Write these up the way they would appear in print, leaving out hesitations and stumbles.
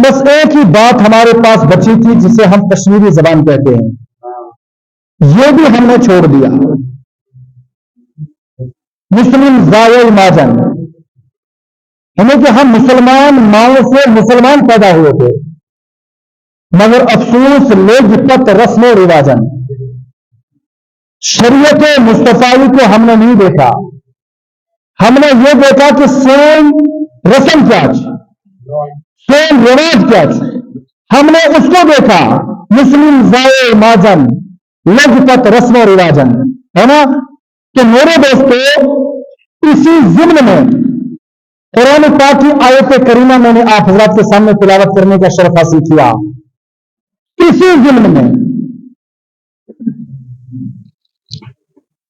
بس ایک ہی بات ہمارے پاس بچی تھی جسے ہم کشمیری زبان کہتے ہیں، یہ بھی ہم نے چھوڑ دیا۔ مسلم زائے ماجن، ہمیں کہ ہم مسلمان ماؤں سے مسلمان پیدا ہوئے تھے، مگر افسوس لوگ پت رسم و رواجن، شریعت مصطفی کو ہم نے نہیں دیکھا، ہم نے یہ دیکھا کہ سین رسم کیا سین رواج کیا، ہم نے اس کو دیکھا۔ مسلم زائے ماجن لگ پت رسم و رواجن، ہے نا؟ کہ میرے دوستو اسی ضمن میں قرآن پاک کی آیت کریمہ میں نے آپ حضرات کے سامنے تلاوت کرنے کا شرف حاصل کیا۔ اسی ضمن میں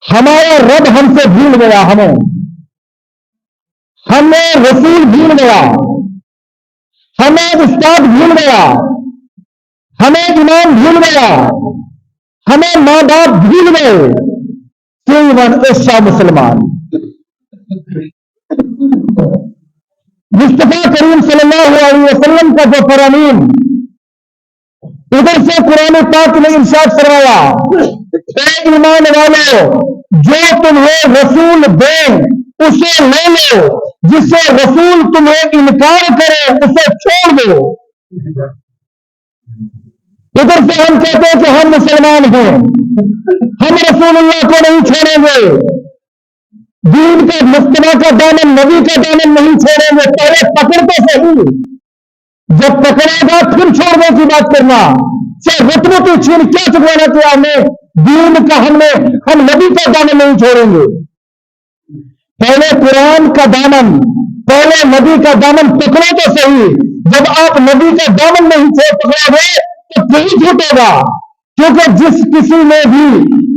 ہمارا رب ہم سے بھول گیا، ہمیں رسول بھول گیا، ہمیں استاد بھول گیا، ہمیں امام بھول گیا، ہمیں ماں باپ بھول گئے، کیون ایسا مسلمان مصطفیٰ کریم صلی اللہ علیہ وسلم کا جو فرامین ادھر سے قرآن پاک نے ارشاد فرمایا، اے ایمان والو جو تمہیں رسول دیں اسے لے لو، جسے رسول تمہیں انکار کرے اسے چھوڑ دو۔ ادھر سے ہم کہتے ہیں کہ ہم مسلمان ہیں، ہم رسول اللہ کو نہیں چھوڑیں گے، دین کا مصطفیٰ کا دامن نبی کا دامن نہیں چھوڑیں گے، پہلے پکڑ تو صحیح، جب پکڑے گا پھر چھوڑنے کی بات کرنا، چاہے رتبوں کی چھین کیا چکوانا کیا ہمیں دین کا، ہم نبی کا دامن نہیں چھوڑیں گے۔ پہلے قرآن کا دامن، پہلے نبی کا دامن پکڑو تو صحیح، جب آپ نبی کا دامن نہیں پکڑو گے تو کہیں چھوٹے گا، کیونکہ جس کسی نے بھی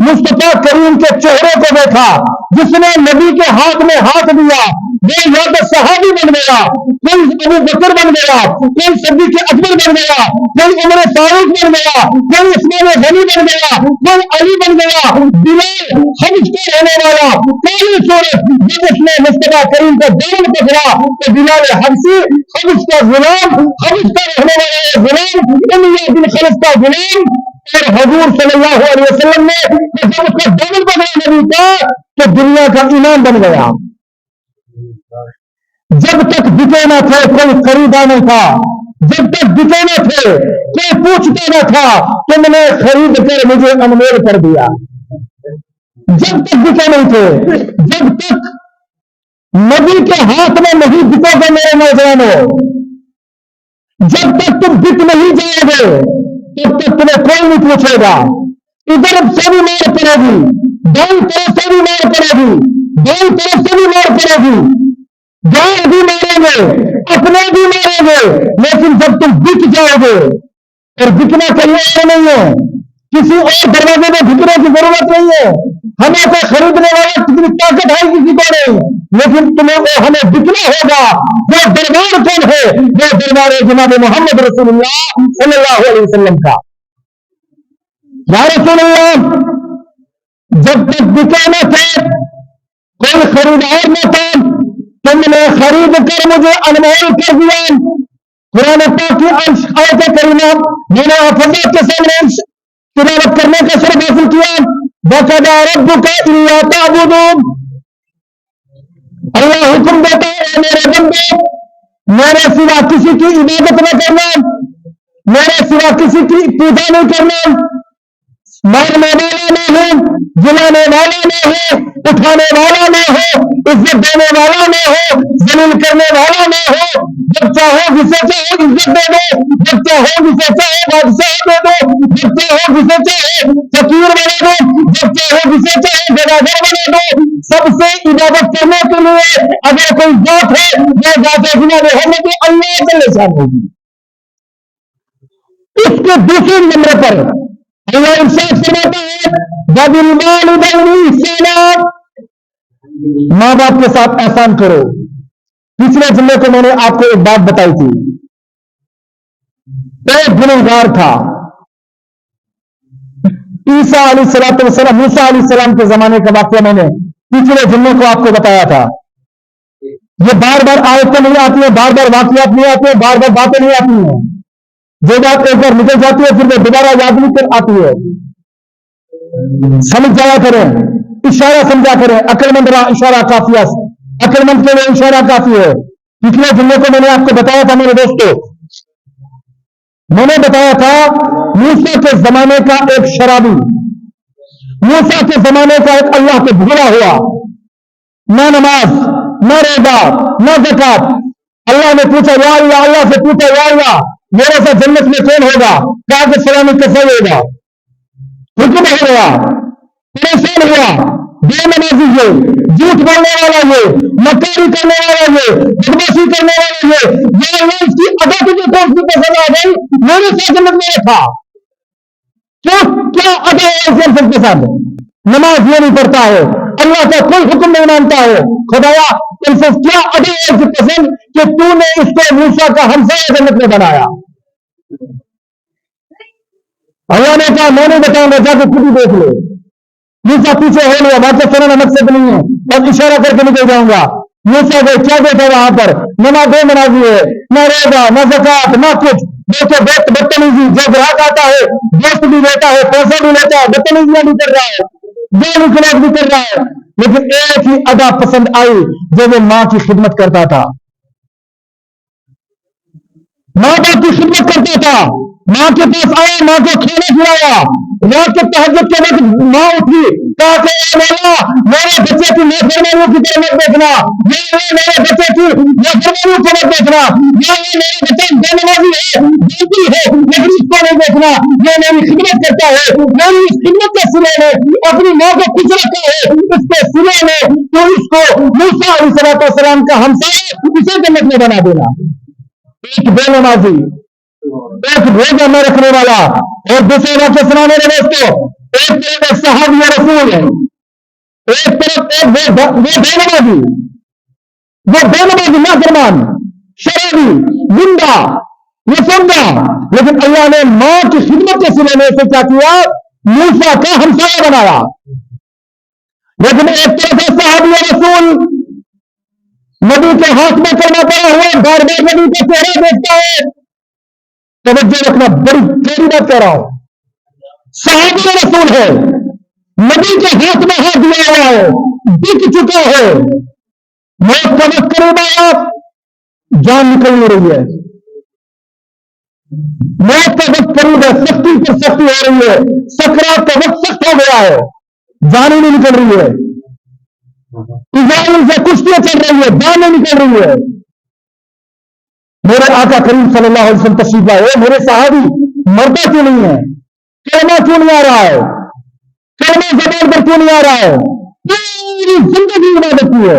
مصطفیٰ کریم کے چہرے کو دیکھا، جس نے نبی کے ہاتھ میں ہاتھ دیا، وہ یا تو صحابی بن گیا، کوئی ابو بکر بن گیا، کوئی صدیق اکبر بن گیا، کوئی عمر فاروق بن گیا، کوئی عثمان غنی بن گیا، کوئی علی بن گیا۔ بلال حبش کا رہنے والا کالی صورت، جب اس نے مصطفیٰ کریم کو دامن پکڑا تو بلال حبشی حبش کا غلام، حبش کا رہنے والا غلام، امیہ بن خلف کا غلام، اور حضور صلی اللہ علیہ وسلم نے جب اس کا دامن پکڑا نبی کا تو دنیا کا امام بن گیا۔ جب تک بکے نہ تھے کوئی خریدا نہیں تھا، جب تک بکے نہ تھے کوئی پوچھتا نہ تھا، تم نے خرید کر مجھے انمول کر دیا۔ جب تک بکے نہیں تھے، جب تک نبی کے ہاتھ میں نہیں بکو گے میرے نوجوانوں، جب تک تم بک نہیں جاؤ گے تب تک تمہیں کوئی نہیں پوچھے گا۔ ادھر سے بھی مار پڑے گی، دائیں طرف سے بھی مار پڑے گی، بائیں طرف سے بھی مار پڑے گی، گائے بھی ماریں گے، اپنے بھی ماریں گے، لیکن جب تم بک جاؤ گے، اور بکنا کہیں اور نہیں ہے، کسی اور دروازے میں بکنے کی ضرورت نہیں ہے، ہمیں تو خریدنے والا کتنی طاقت ہے کسی کو نہیں، لیکن تمہیں ہمیں بکنا ہوگا۔ وہ دربار کون ہے؟ وہ دربار ہے جناب محمد رسول اللہ صلی اللہ علیہ وسلم کا۔ یا رسول اللہ جب تک بکے نہ تھے، کوئی خریدار نہ تھا، تم نے خرید کر مجھے انمول کر دیا۔ قرآن پاک کی آیت کریمہ میں نے آپ حضرات کے سامنے تلاوت کرنے کا شرف حاصل کیا۔ وَقَضَىٰ رَبُّكَ أَلَّا تَعْبُدُوا، اللہ حکم دیتا ہے اے میرے بندے میرے سوا کسی کی عبادت نہ کرنا، میرے سوا کسی کی پوجا نہیں کرنا، مارنے والا نہ ہو، جلانے والا نہ ہو، اٹھانے والا نہ ہو، عزت دینے والا نہ ہو، ذلیل کرنے والا نہ ہو، جب چاہو جسے چاہو عزت دے دو، جب چاہو جسے چاہو بادشاہ دے دو، جب چاہو جسے چاہو فقیر بنا دو، جب چاہو جسے چاہو گداگر بنا دو۔ سب سے عبادت کرنے کے لیے اگر کوئی ذات ہے وہ ذات جناب محمد اللہ جل شانہ ہوگی۔ اس کے دوسرے نمبر پر اللہ ارشاد فرماتا ہے وَبِالْوَالِدَيْنِ إِحْسَانًا، ماں باپ کے ساتھ احسان کرو۔ پچھلے جمعے کو میں نے آپ کو ایک بات بتائی تھی، ایک گنہگار تھا، عیسیٰ علیہ السلام، موسیٰ علیہ السلام کے زمانے کا واقعہ میں نے پچھلے جمعے کو آپ کو بتایا تھا۔ یہ بار بار آیتیں نہیں آتی ہیں، بار بار واقعات نہیں آتے ہیں، بار بار باتیں نہیں آتی ہیں. جو بات ایک بار نکل جاتی ہے پھر وہ دوبارہ یاد نہیں کر آتی ہے. سمجھ جایا کریں، اشارہ سمجھا کریں. عقل مند رہا اشارہ کافی ہے، عقل مند کے لیے اشارہ کافی ہے. پچھلے جملے کو میں نے آپ کو بتایا تھا میرے دوستوں، میں نے بتایا تھا موسیٰ کے زمانے کا ایک شرابی، موسیٰ کے زمانے کا ایک اللہ کو بھولا ہوا، نہ نماز نہ روزہ نہ زکات. اللہ نے پوچھا یا اللہ، اللہ سے پوچھا یا اللہ میرے سے جنت میں کون ہوگا؟ کہا کہ فلاں کیسے ہوگا؟ حکم ہو گیا، پریشان ہوا. بے نمازی یہ، جھوٹ بولنے والا یہ، مکاری کرنے والا یہ، بدماشی کرنے والا یہ، یا اللہ اس کی ادا تجھے کون سی پسند آ گئی؟ میرے سے جنت میں رکھا. کیا ادا ہے اس کے ساتھ؟ نماز یہ نہیں پڑھتا ہے، اللہ کا کوئی حکم نہیں مانتا ہے. خدایا ان سے کیا ادا ہے اس کی پسند کہ تو نے اس کو موسیٰ کا ہمسایہ جنت میں بنایا؟ اللہ نے کہا میں نہیں بتاؤں گا، جا کے خود ہی دیکھ لو. موسیٰ پیچھے ہو لیا، واپس سنانا مقصد نہیں ہے، اور اشارہ کر کے نکل جاؤں گا. موسیٰ کو کیا دیکھا وہاں پر؟ نہ بے نمازی ہے، نہ روزہ نہ زکات نہ کچھ. دیکھو بدتمیزی، جو گراہک آتا ہے دوست بھی لیتا ہے، پیسہ بھی لیتا ہے، بدتمیزیاں بھی کر رہا ہے، دو خلاف بھی کر رہا ہے. لیکن ایک ہی ادا پسند آئی جو وہ ماں کی خدمت کرتا تھا، ماں باپ کی خدمت کرتا تھا. ماں کے پاس آیا، ماں کو کھانا کھلایا. رات کے تہجد کے وقت ماں اٹھی، کہا کہ اے مولا میرے بچے کی نافرمانیوں کی طرف مت دیکھنا، میرے بچے کی نافرمانیوں کو مت دیکھنا، میرے بچہ بے نمازی ہے، بیٹی ہے، لیکن اس کو نہیں دیکھنا، یہ میری خدمت کرتا ہے، میری اس خدمت کے سلے میں اپنی ماں کو کچھ رکھا ہے، اس کے سلے میں تو اس کو موسیٰ علیہ السلام کا ہمسایہ اسے جنت میں بنا دینا. ایک بے نمازی، ایک روزہ نہ رکھنے والا، اور دوسرے واقعہ سنانے والے دوستوں، ایک طرف صحابی رسول ہے، ایک طرف وہ بے نمازی نافرمان شرابی گنڈا یہ سمجھا. لیکن اللہ نے ماں کی خدمت کے سلے میں اسے کیا کیا؟ موسیٰ کا ہمسایہ بنایا. لیکن ایک طرف صحابی رسول نبی کے ہاتھ میں کرنا پڑا ہوا، بار بار نبی کا چہرہ دیکھتا ہے. توجہ رکھنا، بڑی تیری بات کہہ رہا ہوں. صحابی رسول ہے، نبی کے ہاتھ میں ہاتھ دیا ہوا ہے، بک چکا ہے، موت کا وقت قریب آیا، جان نکل نہیں رہی ہے، موت کا وقت قریب ہے، سختی پر سختی ہو رہی ہے، سکرات کا وقت سخت ہو گیا ہے، جان ہی نہیں نکل رہی ہے، اسرائیل سے کشتیاں چل رہی ہے، جان نہیں نکل رہی ہے. میرے آقا کریم صلی اللہ علیہ وسلم تشریف لائے. میرے صحابی مردہ کیوں نہیں ہے؟ کلمہ کیوں نہیں آ رہا ہے؟ کلمہ زبان پر کیوں نہیں آ رہا ہے؟ پوری زندگی عبادت کی ہے.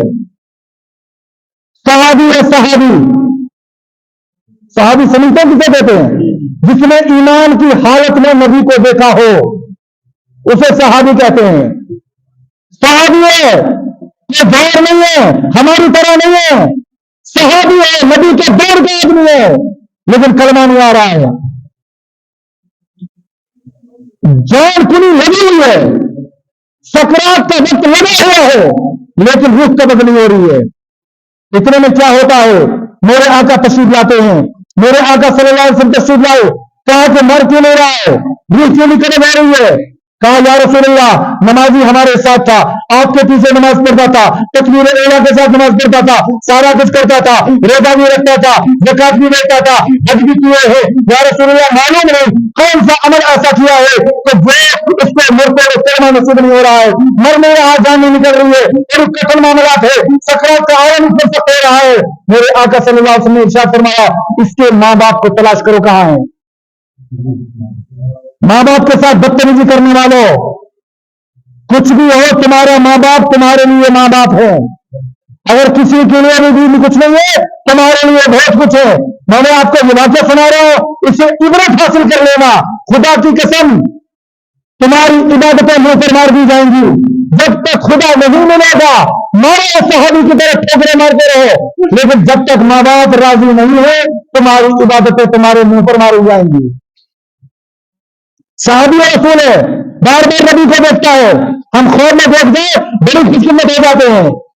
صحابی ہے صحابی. صحابی سمجھتے کسے کہتے ہیں؟ جس نے ایمان کی حالت میں نبی کو دیکھا ہو اسے صحابی کہتے ہیں. صحابی ہے، یہ غیر نہیں ہے، ہماری طرح نہیں ہے. صحابی ہے، نبی کے دور کا آدمی ہے، لیکن کلمہ نہیں آ رہا ہے، جان کنی لگی ہوئی ہے، سکرات کا وقت لگا ہوا ہے، لیکن روح قبض نہیں ہو رہی ہے. اتنے میں کیا ہوتا ہے؟ میرے آقا تشریف لاتے ہیں. میرے آقا صلی اللہ علیہ وسلم تشریف لائے. کہا کہ مر کیوں نہیں رہا ہے؟ روح کیوں نہیں قبض ہو رہی ہے؟ کہا یا رسول اللہ نمازی ہمارے ساتھ تھا، آپ کے پیچھے نماز پڑھتا تھا، تکبیر اولیٰ کے ساتھ نماز پڑھتا تھا، سارا کچھ کرتا تھا، روزہ بھی رکھتا تھا، زکات بھی دیتا تھا، حج بھی کیے ہیں. یا رسول اللہ معلوم نہیں کون سا عمل ایسا کیا ہے کہ جو اس کو مرتے ہوئے کلمہ نصیب نہیں ہو رہا ہے، مر نہیں رہا، جان نہیں نکل رہی ہے، اور اس کا کلمہ معاملات ہے، سکرات کا عالم اس پر سخت ہو رہا ہے. میرے آقا صلی اللہ علیہ وسلم نے ارشاد فرمایا اس کے ماں باپ کو تلاش کرو کہاں ہیں. ماں باپ کے ساتھ بدتمیزی کرنے والوں، کچھ بھی ہو تمہارا ماں باپ تمہارے لیے ماں باپ ہے. اگر کسی کے لیے بھی کچھ نہیں ہے تمہارے لیے بہت کچھ ہے. میں نے آپ کو یہ واقعہ سنا رہا ہوں، اسے عبرت حاصل کر لینا. خدا کی قسم تمہاری عبادتیں منہ پر مار دی جائیں گی جب تک خدا نہیں ملے گا. مارو صحابی کی طرف ٹھوکریں مارتے رہو، لیکن جب تک ماں باپ راضی نہیں ہے تمہاری عبادتیں تمہارے منہ پر ماری جائیں گی. صحابی رسول ہے، بار بار نبی کو دیکھتا ہے. ہم خواب میں دیکھ جائیں بڑی خوش قسمت ہو جاتے ہیں.